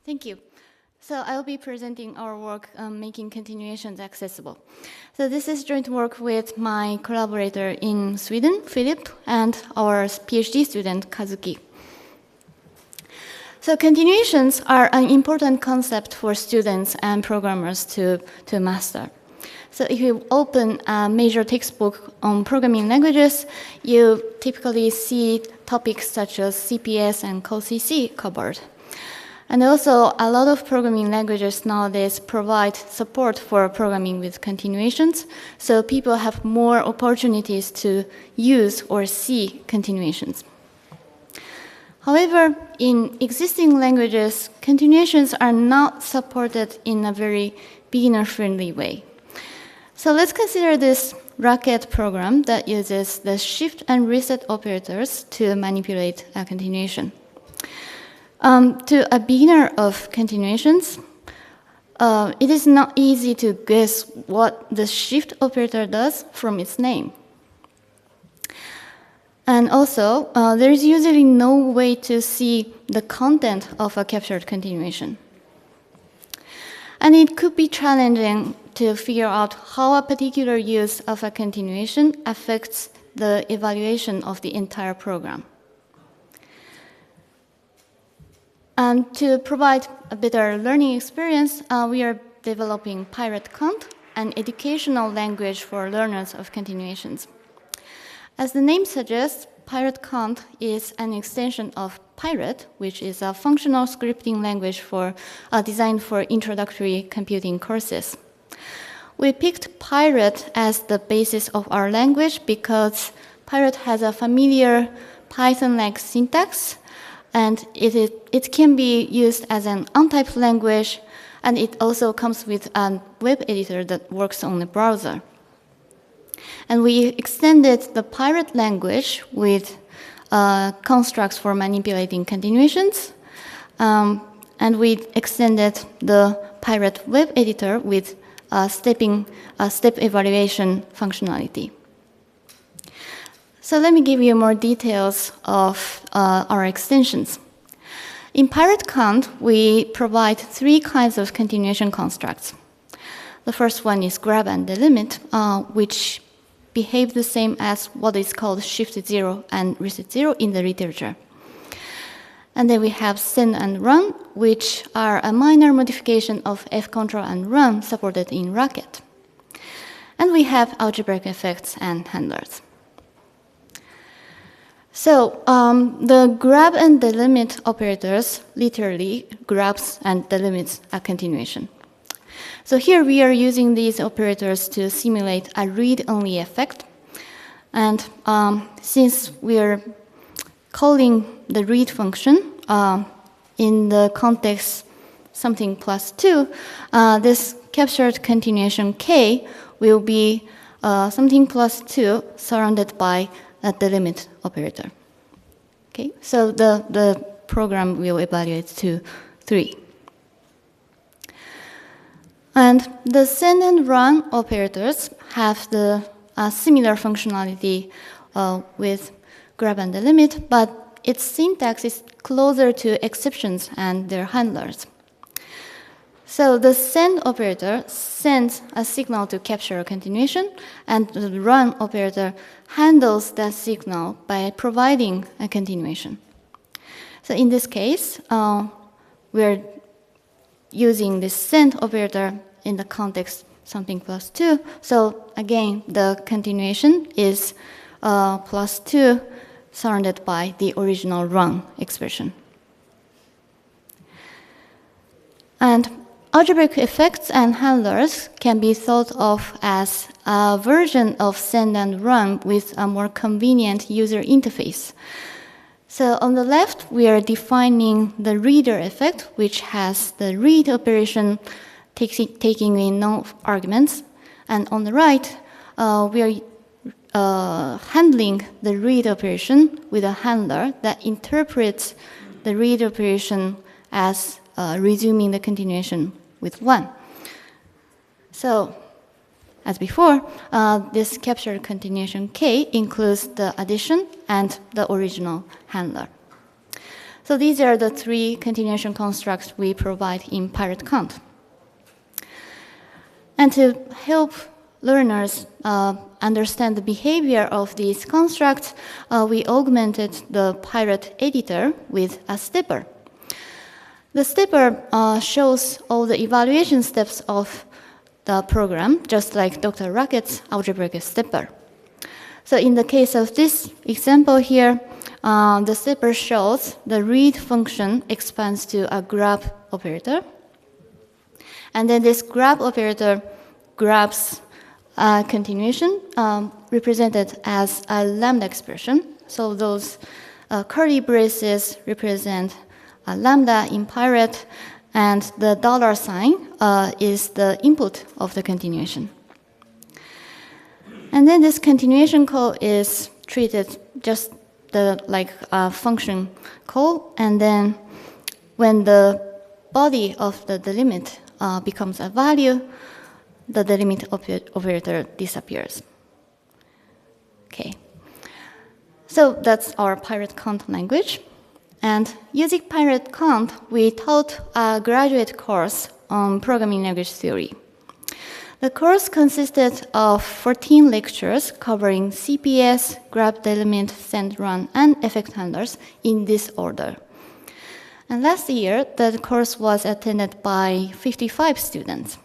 Thank you. So I'll be presenting our work making continuations accessible. So this is joint work with my collaborator in Sweden, Filip, and our PhD student, Kazuki. So continuations are an important concept for students and programmers to master. So if you open a major textbook on programming languages, you typically see topics such as CPS and CoCC covered. And also, a lot of programming languages nowadays provide support for programming with continuations, so people have more opportunities to use or see continuations. However, in existing languages, continuations are not supported in a very beginner-friendly way. So let's consider this Racket program that uses the shift and reset operators to manipulate a continuation. To a beginner of continuations, it is not easy to guess what the shift operator does from its name. And also, there is usually no way to see the content of a captured continuation. And it could be challenging to figure out how a particular use of a continuation affects the evaluation of the entire program. And to provide a better learning experience, we are developing Pyret-cont, an educational language for learners of continuations. As the name suggests, Pyret-cont is an extension of Pyret, which is a functional scripting language designed for introductory computing courses. We picked Pyret as the basis of our language because Pyret has a familiar Python-like syntax, and it can be used as an untyped language, and it also comes with a web editor that works on the browser. And we extended the Pyret language with constructs for manipulating continuations, and we extended the Pyret web editor with step evaluation functionality. So let me give you more details of our extensions. In Pyret-cont, we provide 3 kinds of continuation constructs. The first one is grab and delimit, which behave the same as what is called shift 0 and reset 0 in the literature. And then we have send and run, which are a minor modification of fcontrol and run supported in Racket. And we have algebraic effects and handlers. So the grab and delimit operators literally grabs and delimits a continuation. So here we are using these operators to simulate a read-only effect. And since we are calling the read function in the context something plus 2, this captured continuation k will be something plus 2 surrounded by a delimit operator. Okay, so the program will evaluate to 3. And the send and run operators have the similar functionality with grab and delimit, but its syntax is closer to exceptions and their handlers. So the send operator sends a signal to capture a continuation, and the run operator handles that signal by providing a continuation. So in this case, we're using this send operator in the context something plus 2. So again, the continuation is plus 2 surrounded by the original run expression. And algebraic effects and handlers can be thought of as a version of send and run with a more convenient user interface. So on the left, we are defining the reader effect, which has the read operation taking in no arguments. And on the right, we are handling the read operation with a handler that interprets the read operation as resuming the continuation with 1. So, as before, this captured continuation k includes the addition and the original handler. So these are the three continuation constructs we provide in Pyret-cont. And to help learners understand the behavior of these constructs, we augmented the Pyret editor with a stepper. The stepper shows all the evaluation steps of the program, just like Dr. Racket's algebraic stepper. So in the case of this example here, the stepper shows the read function expands to a grab operator. And then this grab operator grabs a continuation represented as a lambda expression. So those curly braces represent a lambda in Pyret, and the $sign is the input of the continuation. And then this continuation call is treated just like a function call, and then when the body of the delimit becomes a value, the delimit operator disappears. Okay. So that's our Pyret-cont language. And using Pyret-cont, we taught a graduate course on programming language theory. The course consisted of 14 lectures covering CPS, grab, delimit, send, run, and effect handlers in this order. And last year, the course was attended by 55 students.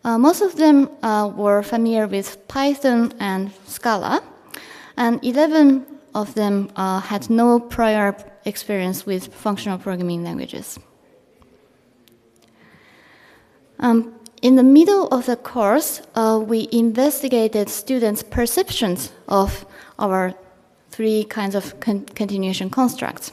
Most of them were familiar with Python and Scala, and 11 of them had no prior experience with functional programming languages. In the middle of the course, we investigated students' perceptions of our three kinds of continuation constructs.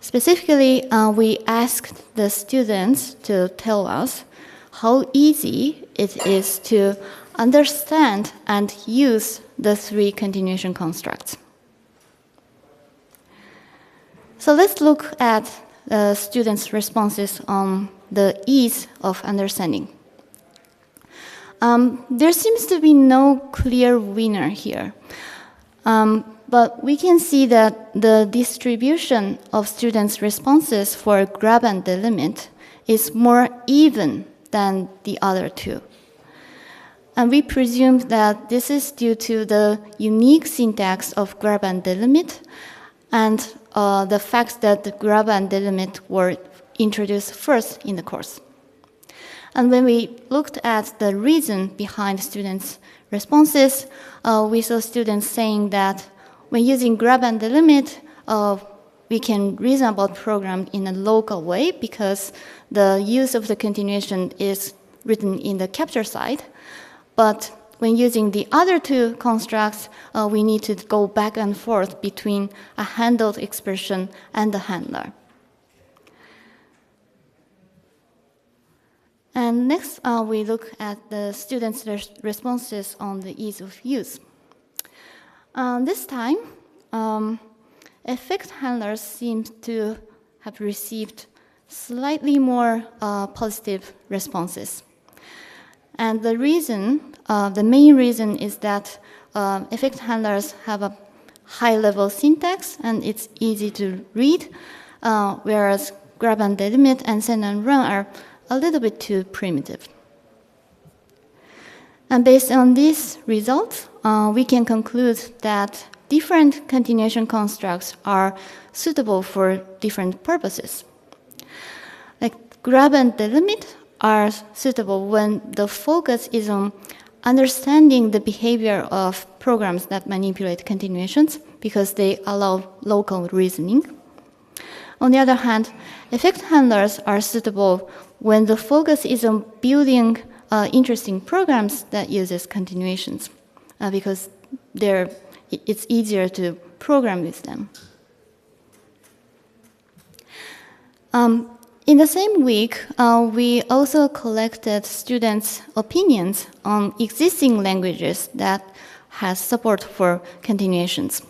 Specifically, we asked the students to tell us how easy it is to understand and use the three continuation constructs. So let's look at the students' responses on the ease of understanding. There seems to be no clear winner here, but we can see that the distribution of students' responses for grab and delimit is more even than the other two. And we presume that this is due to the unique syntax of grab and delimit and the fact that the grab and delimit were introduced first in the course. And when we looked at the reason behind students' responses, we saw students saying that when using grab and delimit, we can reason about program in a local way because the use of the continuation is written in the capture side. But when using the other two constructs, we need to go back and forth between a handled expression and the handler. And next, we look at the students' responses on the ease of use. This time, effect handlers seem to have received slightly more positive responses. And the reason, the main reason is that effect handlers have a high-level syntax and it's easy to read, whereas grab and delimit and send and run are a little bit too primitive. And based on these results, we can conclude that different continuation constructs are suitable for different purposes. Like grab and delimit are suitable when the focus is on understanding the behavior of programs that manipulate continuations because they allow local reasoning. On the other hand, effect handlers are suitable when the focus is on building interesting programs that uses continuations because it's easier to program with them. In the same week, we also collected students' opinions on existing languages that has support for continuations.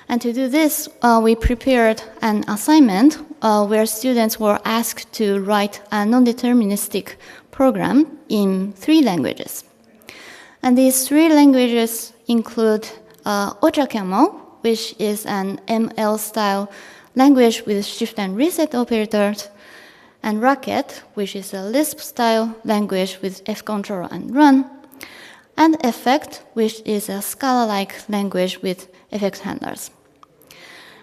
And to do this, we prepared an assignment where students were asked to write a non-deterministic program in 3 languages. And these 3 languages include OchaCamel, which is an ML-style language with shift and reset operators, and Racket, which is a Lisp-style language with fcontrol and run, and Effect, which is a Scala-like language with effect handlers.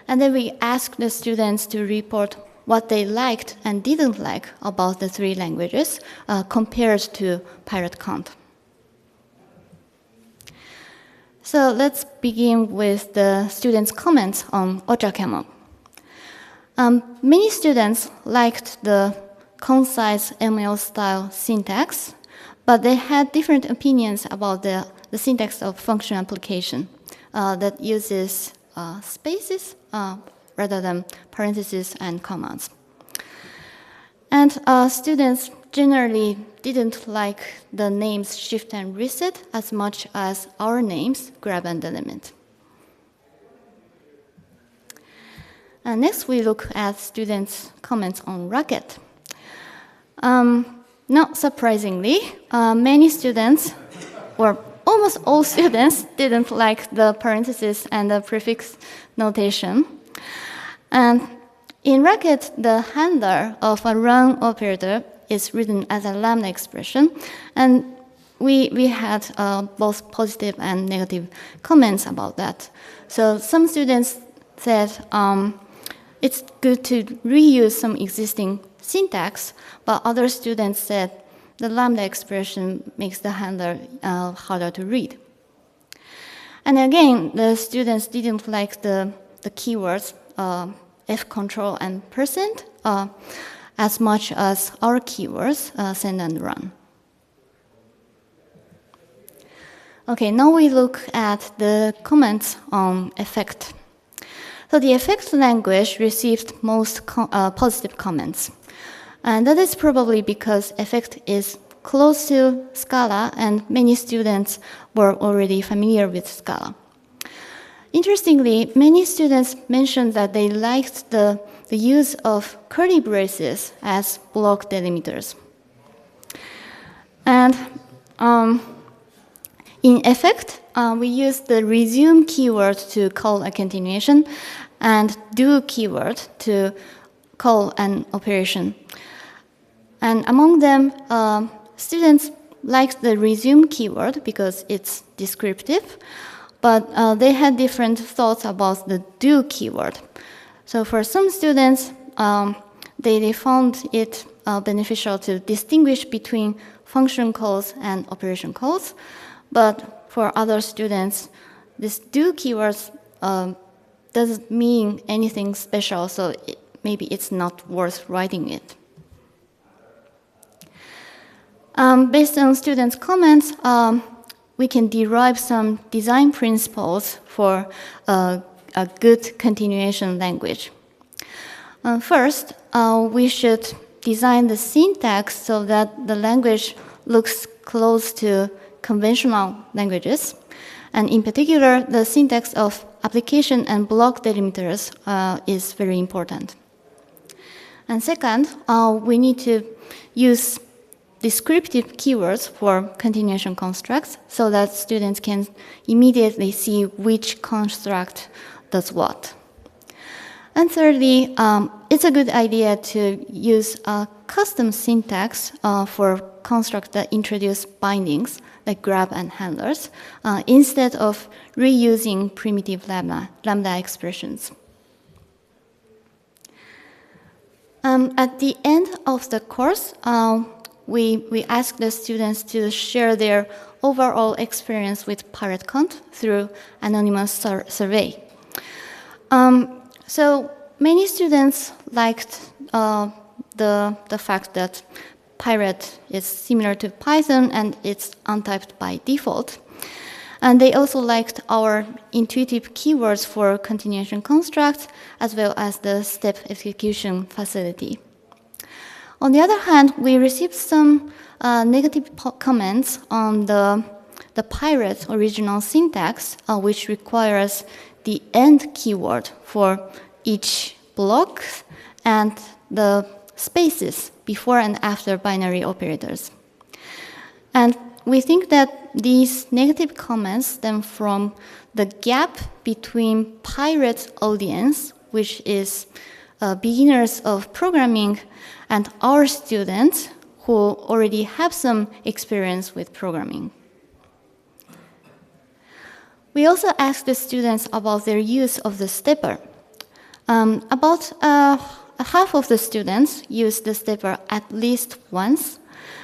And then we asked the students to report what they liked and didn't like about the three languages compared to Pyret-cont. So let's begin with the students' comments on OchaCamel. Many students liked the concise ML-style syntax, but they had different opinions about the syntax of function application that uses spaces rather than parentheses and commas. And students generally didn't like the names shift and reset as much as our names, grab and delimit. Next, we look at students' comments on Racket. Not surprisingly, many students, or almost all students, didn't like the parentheses and the prefix notation. And in Racket, the handler of a run operator is written as a lambda expression, and we had both positive and negative comments about that. So some students said it's good to reuse some existing syntax, but other students said the lambda expression makes the handler harder to read. And again, the students didn't like the keywords fcontrol and percent as much as our keywords send and run. Okay, now we look at the comments on effect. So the effect language received most positive comments. And that is probably because effect is close to Scala, and many students were already familiar with Scala. Interestingly, many students mentioned that they liked the use of curly braces as block delimiters. And in effect, we use the resume keyword to call a continuation and do keyword to call an operation. And among them, students liked the resume keyword because it's descriptive, but they had different thoughts about the do keyword. So for some students, they found it beneficial to distinguish between function calls and operation calls, but for other students, this do keywords doesn't mean anything special, so maybe it's not worth writing it. Based on students' comments, we can derive some design principles for a good continuation language. First, we should design the syntax so that the language looks close to conventional languages. And in particular, the syntax of application and block delimiters is very important. And second, we need to use descriptive keywords for continuation constructs so that students can immediately see which construct does what. And thirdly, it's a good idea to use a custom syntax for constructs that introduce bindings, like grab and handlers, instead of reusing primitive lambda expressions. At the end of the course, we asked the students to share their overall experience with Pyret-cont through anonymous survey. So many students liked the fact that Pyret is similar to Python and it's untyped by default. And they also liked our intuitive keywords for continuation constructs, as well as the step execution facility. On the other hand, we received some negative comments on the Pyret original syntax, which requires the end keyword for each block and the spaces before and after binary operators. And we think that these negative comments stem from the gap between Pyret's audience which is beginners of programming, and our students who already have some experience with programming. We also asked the students about their use of the stepper. About half of the students used the stepper at least once,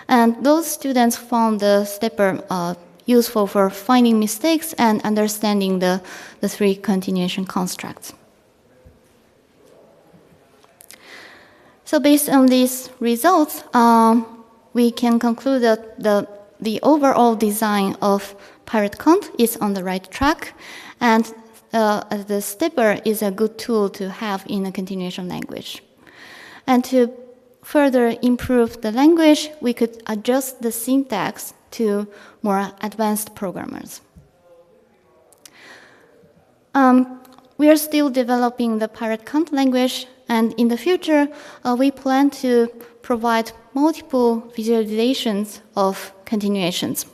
and those students found the stepper useful for finding mistakes and understanding the three continuation constructs. So based on these results, we can conclude that the overall design of Pyret-cont is on the right track, and the stepper is a good tool to have in a continuation language. And to further improve the language, we could adjust the syntax to more advanced programmers. We are still developing the Pyret-cont language, and in the future, we plan to provide multiple visualizations of continuations.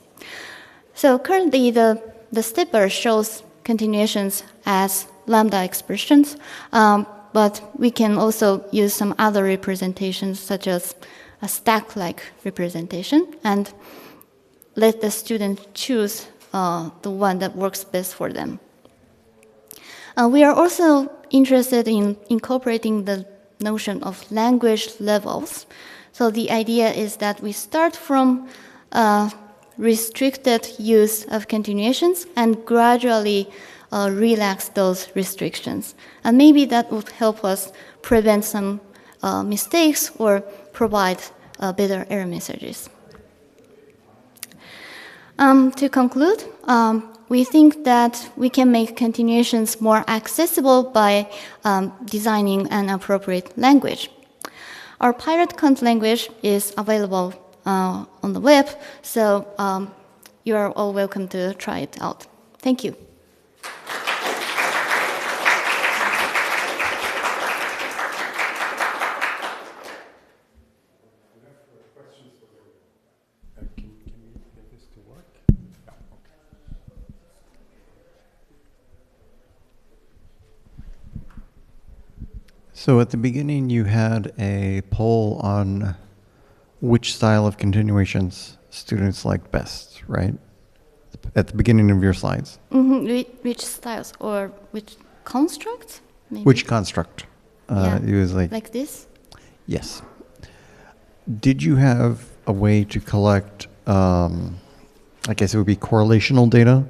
So currently, the stepper shows continuations as lambda expressions, but we can also use some other representations, such as a stack-like representation, and let the student choose the one that works best for them. We are also interested in incorporating the notion of language levels. So the idea is that we start from restricted use of continuations and gradually relax those restrictions. And maybe that would help us prevent some mistakes or provide better error messages. To conclude, we think that we can make continuations more accessible by designing an appropriate language. Our Pyret-cont language is available on the web, so you are all welcome to try it out. Thank you. So at the beginning, you had a poll on which style of continuations students liked best, right? At the beginning of your slides. Mm-hmm. Which styles or which constructs? Maybe? Which construct? Yeah. It was like this? Yes. Did you have a way to collect, I guess it would be correlational data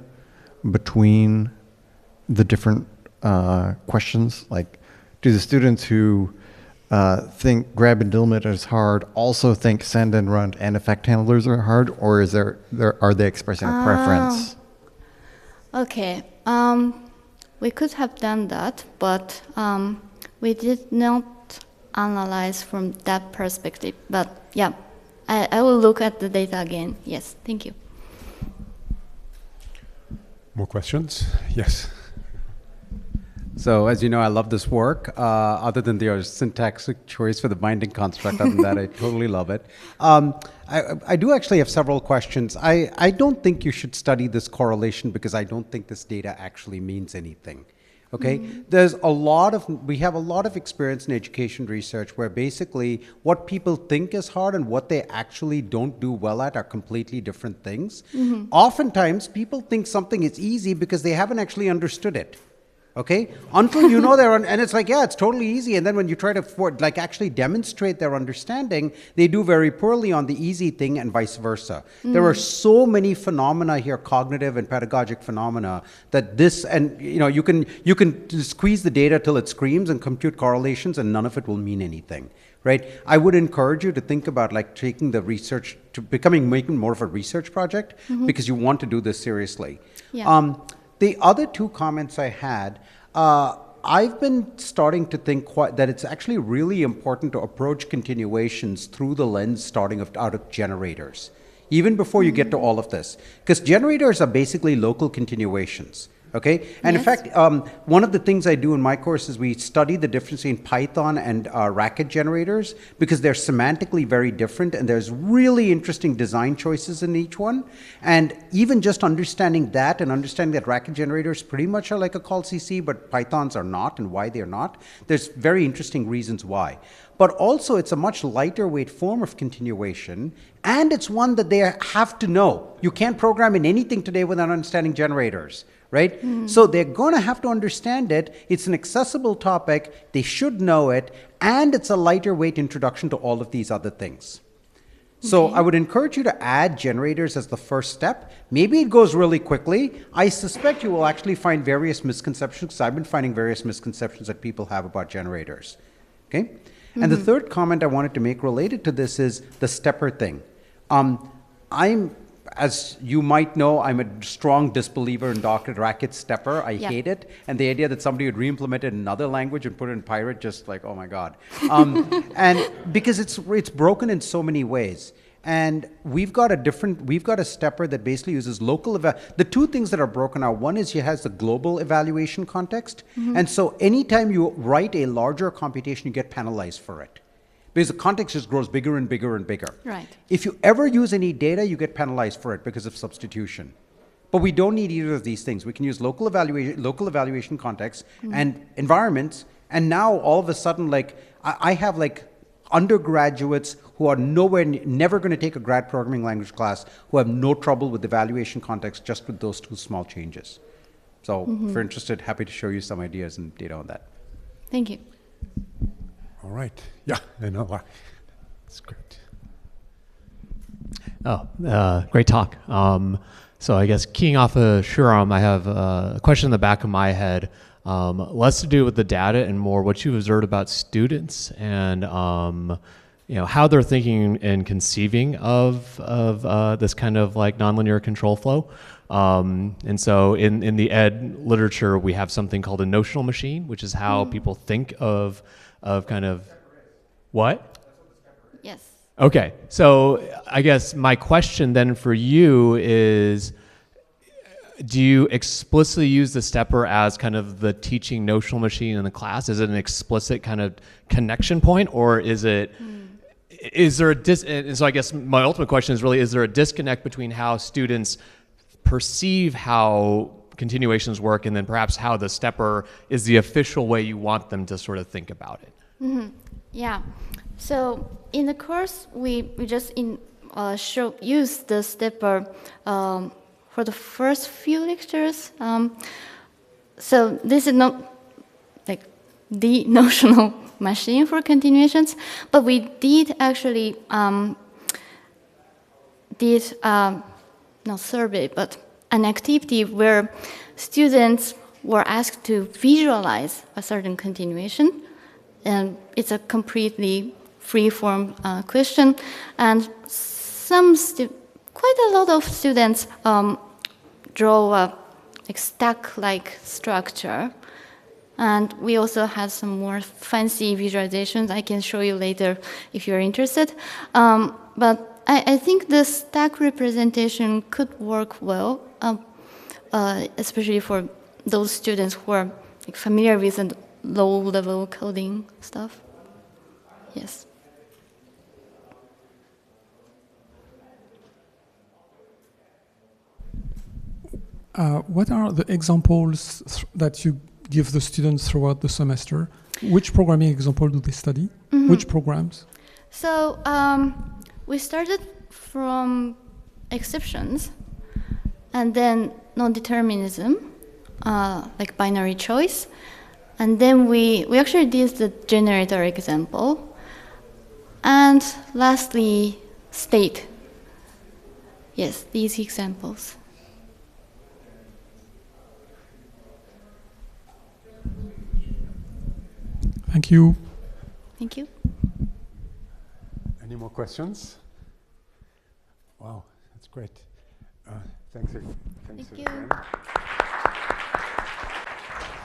between the different questions? Like, do the students who think grab and delimit is hard also think send and run and effect handlers are hard, or is are they expressing a preference? Okay. We could have done that, but we did not analyze from that perspective. But yeah, I will look at the data again. Yes, thank you. More questions? Yes. So as you know, I love this work. Other than your syntactic choice for the binding construct, other than that, I totally love it. I do actually have several questions. I don't think you should study this correlation because I don't think this data actually means anything. Okay, we have a lot of experience in education research where basically what people think is hard and what they actually don't do well at are completely different things. Oftentimes, people think something is easy because they haven't actually understood it. Okay, until you know and it's like, yeah, it's totally easy. And then when you try to actually demonstrate their understanding, they do very poorly on the easy thing and vice versa. There are so many phenomena here, cognitive and pedagogic phenomena, that you can squeeze the data till it screams and compute correlations and none of it will mean anything. Right? I would encourage you to think about taking the research to making more of a research project because you want to do this seriously. Yeah. The other two comments I had, I've been starting to think that it's actually really important to approach continuations through the lens out of generators, even before you get to all of this. Because generators are basically local continuations. Okay, and in Yes. fact, one of the things I do in my course is we study the difference between Python and racket generators because they're semantically very different, and there's really interesting design choices in each one. And even just understanding that and understanding that racket generators pretty much are like a call CC, but Pythons are not, and why they're not, there's very interesting reasons why. But also, it's a much lighter weight form of continuation, and it's one that they have to know. You can't program in anything today without understanding generators, right? So they're going to have to understand it. It's an accessible topic. They should know it, and it's a lighter weight introduction to all of these other things. So I would encourage you to add generators as the first step. Maybe it goes really quickly. I suspect you will actually find various misconceptions, because I've been finding various misconceptions that people have about generators. Okay? And the third comment I wanted to make related to this is the stepper thing. As you might know, I'm a strong disbeliever in Docker racket stepper. I hate it. And the idea that somebody would re-implement it in another language and put it in Pyret, just like, oh my God. And because it's broken in so many ways. And we've got a stepper that basically uses local, the two things that are broken are, one is it has the global evaluation context. And so anytime you write a larger computation, you get penalized for it. Because the context just grows bigger and bigger and bigger. Right. If you ever use any data, you get penalized for it because of substitution. But we don't need either of these things. We can use local evaluation contexts and environments. And now all of a sudden, like I have like undergraduates who are never going to take a grad programming language class, who have no trouble with evaluation context just with those two small changes. So if you're interested, happy to show you some ideas and data on that. Thank you. All right. Yeah, I know. That's great. Great talk. So I guess keying off of Shuram, I have a question in the back of my head, less to do with the data and more what you've observed about students and how they're thinking and conceiving of this kind of like nonlinear control flow. And so in the ed literature, we have something called a notional machine, which is how people think of kind of what? Yes. Okay, so I guess my question then for you is, do you explicitly use the stepper as kind of the teaching notional machine in the class? Is it an explicit kind of connection point, or is it, is there and so I guess my ultimate question is really, is there a disconnect between how students perceive how continuations work and then perhaps how the stepper is the official way you want them to sort of think about it? Yeah. So in the course, we just use the stepper for the first few lectures. So this is not like the notional machine for continuations, but we did actually not survey, but an activity where students were asked to visualize a certain continuation. And it's a completely free-form question. And quite a lot of students draw a stack-like structure. And we also had some more fancy visualizations I can show you later if you're interested. But I think the stack representation could work well, especially for those students who are familiar with the low-level coding stuff. Yes. What are the examples that you give the students throughout the semester? Which programming example do they study? Which programs? So we started from exceptions, and then non-determinism, like binary choice. And then we actually did the generator example. And lastly, state. Yes, these examples. Thank you. Thank you. Any more questions? Wow, that's great. Thanks Thank you. again.